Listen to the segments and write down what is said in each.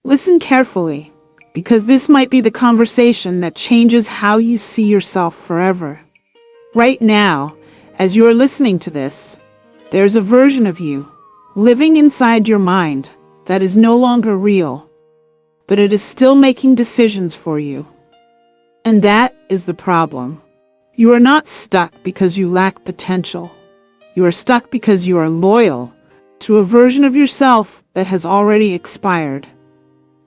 Listen carefully, because this might be the conversation that changes how you see yourself forever. Right now, as you are listening to this, there's a version of you living inside your mind that is no longer real, but it is still making decisions for you. And that is the problem. You are not stuck because you lack potential. You are stuck because you are loyal to a version of yourself that has already expired.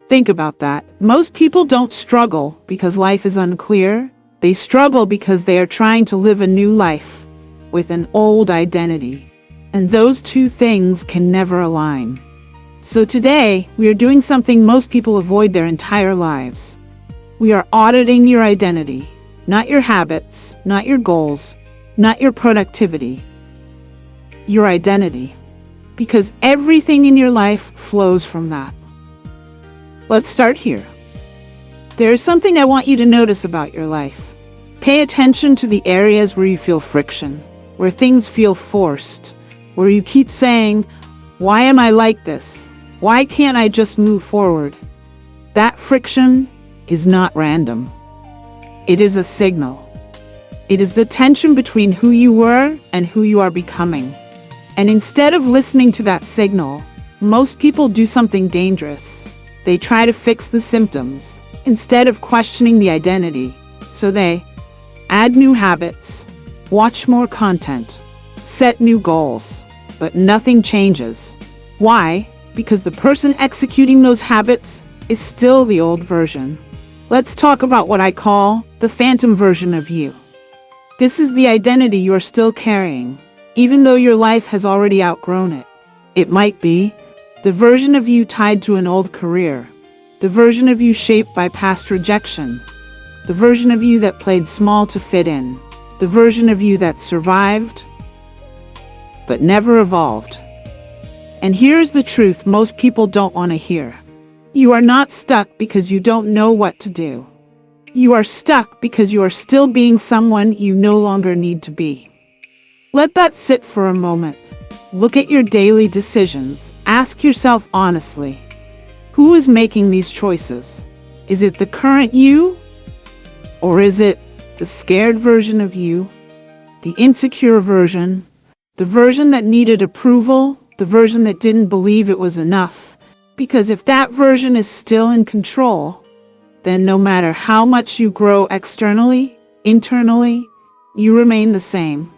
Think about that. Most people don't struggle because life is unclear. They struggle because they are trying to live a new life with an old identity. And those two things can never align. So today, we are doing something most people avoid their entire lives. We are auditing your identity, not your habits, not your goals, not your productivity. Your identity. Because everything in your life flows from that. Let's start here. There is something I want you to notice about your life. Pay attention to the areas where you feel friction, where things feel forced, where you keep saying, "Why am I like this? Why can't I just move forward?" That friction is not random. It is a signal. It is the tension between who you were and who you are becoming. And instead of listening to that signal, most people do something dangerous. They try to fix the symptoms instead of questioning the identity. So they add new habits, watch more content, set new goals, but nothing changes. Why? Because the person executing those habits is still the old version. Let's talk about what I call the phantom version of you. This is the identity you are still carrying, even though your life has already outgrown it. It might be the version of you tied to an old career, the version of you shaped by past rejection, the version of you that played small to fit in, the version of you that survived, but never evolved. And here's the truth most people don't want to hear. You are not stuck because you don't know what to do. You are stuck because you are still being someone you no longer need to be. Let that sit for a moment. Look at your daily decisions. Ask yourself honestly, who is making these choices? Is it the current you? Or is it the scared version of you? The insecure version? The version that needed approval? The version that didn't believe it was enough? Because if that version is still in control, then no matter how much you grow externally, internally, you remain the same.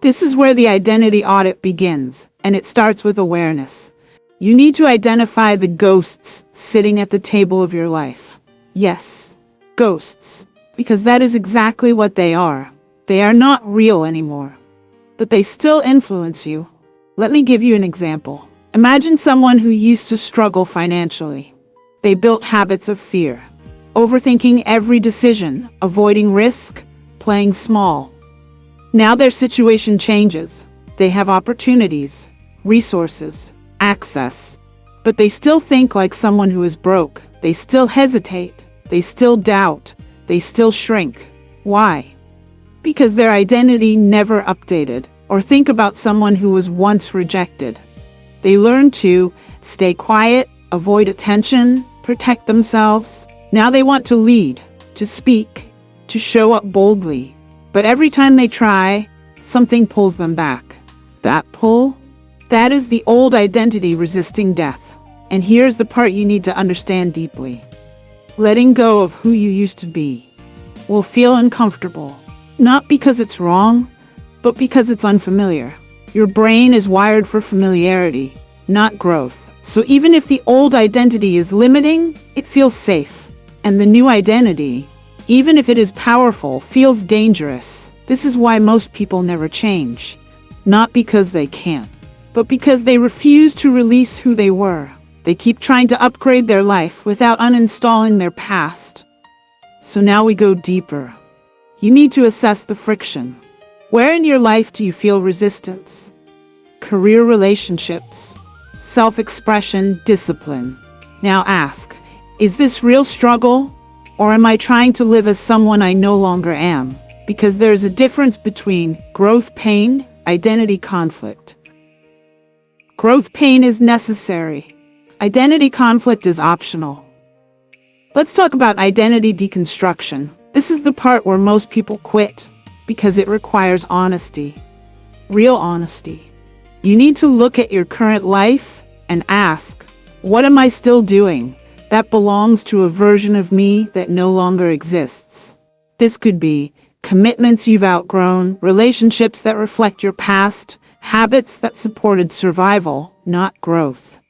This is where the identity audit begins, and it starts with awareness. You need to identify the ghosts sitting at the table of your life. Yes, ghosts, because that is exactly what they are. They are not real anymore, but they still influence you. Let me give you an example. Imagine someone who used to struggle financially. They built habits of fear, overthinking every decision, avoiding risk, playing small. Now their situation changes. They have opportunities, resources, access, but they still think like someone who is broke. They still hesitate. They still doubt. They still shrink. Why? Because their identity never updated. Or think about someone who was once rejected. They learned to stay quiet, avoid attention, protect themselves. Now they want to lead, to speak, to show up boldly. But every time they try, something pulls them back. That pull? That is the old identity resisting death. And here's the part you need to understand deeply. Letting go of who you used to be will feel uncomfortable. Not because it's wrong, but because it's unfamiliar. Your brain is wired for familiarity, not growth. So even if the old identity is limiting, it feels safe. And the new identity, even if it is powerful, feels dangerous. This is why most people never change. Not because they can't, but because they refuse to release who they were. They keep trying to upgrade their life without uninstalling their past. So now we go deeper. You need to assess the friction. Where in your life do you feel resistance? Career, relationships, self-expression, discipline. Now ask, is this real struggle? Or am I trying to live as someone I no longer am? Because there's a difference between growth pain, identity conflict. Growth pain is necessary. Identity conflict is optional. Let's talk about identity deconstruction. This is the part where most people quit because it requires honesty. Real honesty. You need to look at your current life and ask, what am I still doing that belongs to a version of me that no longer exists? This could be commitments you've outgrown, relationships that reflect your past, habits that supported survival, not growth.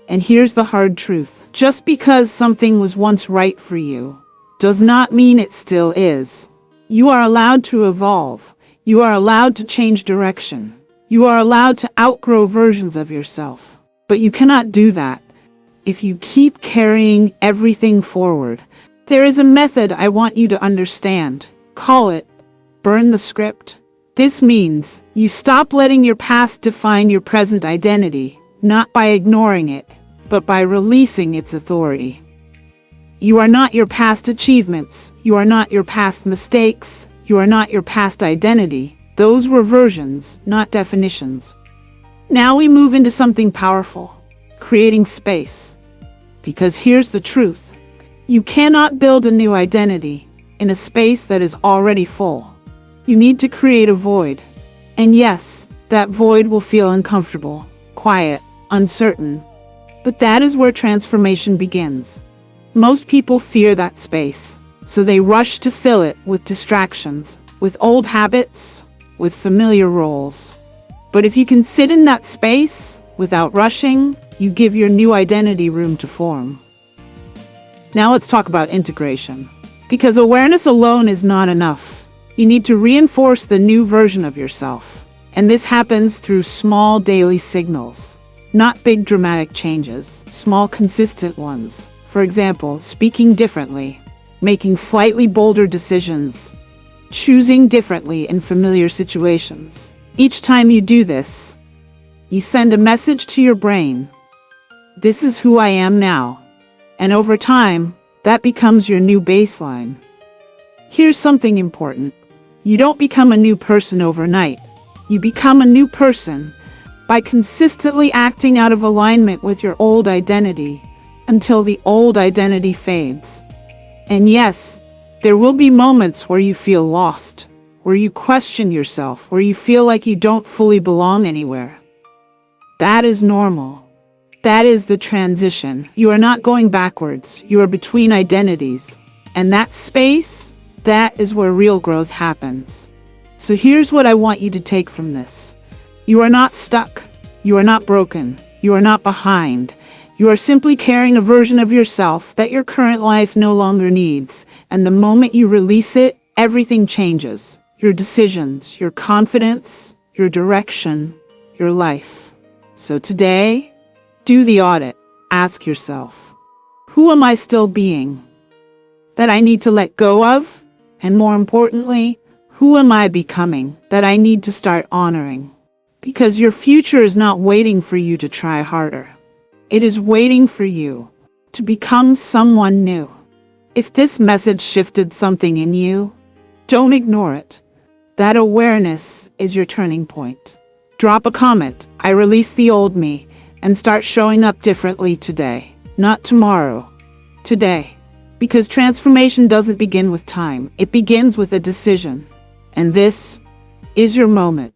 And here's the hard truth. Just because something was once right for you does not mean it still is. You are allowed to evolve. You are allowed to change direction. You are allowed to outgrow versions of yourself. But you cannot do that if you keep carrying everything forward. There is a method I want you to understand. Call it burn the script. This means you stop letting your past define your present identity, not by ignoring it, but by releasing its authority. You are not your past achievements. You are not your past mistakes. You are not your past identity. Those were versions, not definitions. Now we move into something powerful, creating space. Because here's the truth. You cannot build a new identity in a space that is already full. You need to create a void. And yes, that void will feel uncomfortable, quiet, uncertain. But that is where transformation begins. Most people fear that space, so they rush to fill it with distractions, with old habits, with familiar roles. But if you can sit in that space without rushing, you give your new identity room to form. Now let's talk about integration. Because awareness alone is not enough. You need to reinforce the new version of yourself. And this happens through small daily signals. Not big dramatic changes, small consistent ones. For example, speaking differently, making slightly bolder decisions, choosing differently in familiar situations. Each time you do this, you send a message to your brain. This is who I am now. And over time, that becomes your new baseline. Here's something important. You don't become a new person overnight. You become a new person by consistently acting out of alignment with your old identity until the old identity fades. And yes, there will be moments where you feel lost, where you question yourself, where you feel like you don't fully belong anywhere. That is normal. That is the transition. You are not going backwards. You are between identities. And that space, that is where real growth happens. So here's what I want you to take from this. You are not stuck. You are not broken. You are not behind. You are simply carrying a version of yourself that your current life no longer needs. And the moment you release it, everything changes. Your decisions, your confidence, your direction, your life. So today, do the audit. Ask yourself, who am I still being that I need to let go of? And more importantly, who am I becoming that I need to start honoring? Because your future is not waiting for you to try harder. It is waiting for you to become someone new. If this message shifted something in you, don't ignore it. That awareness is your turning point. Drop a comment, I release the old me, and start showing up differently today, not tomorrow, today. Because transformation doesn't begin with time, it begins with a decision. And this is your moment.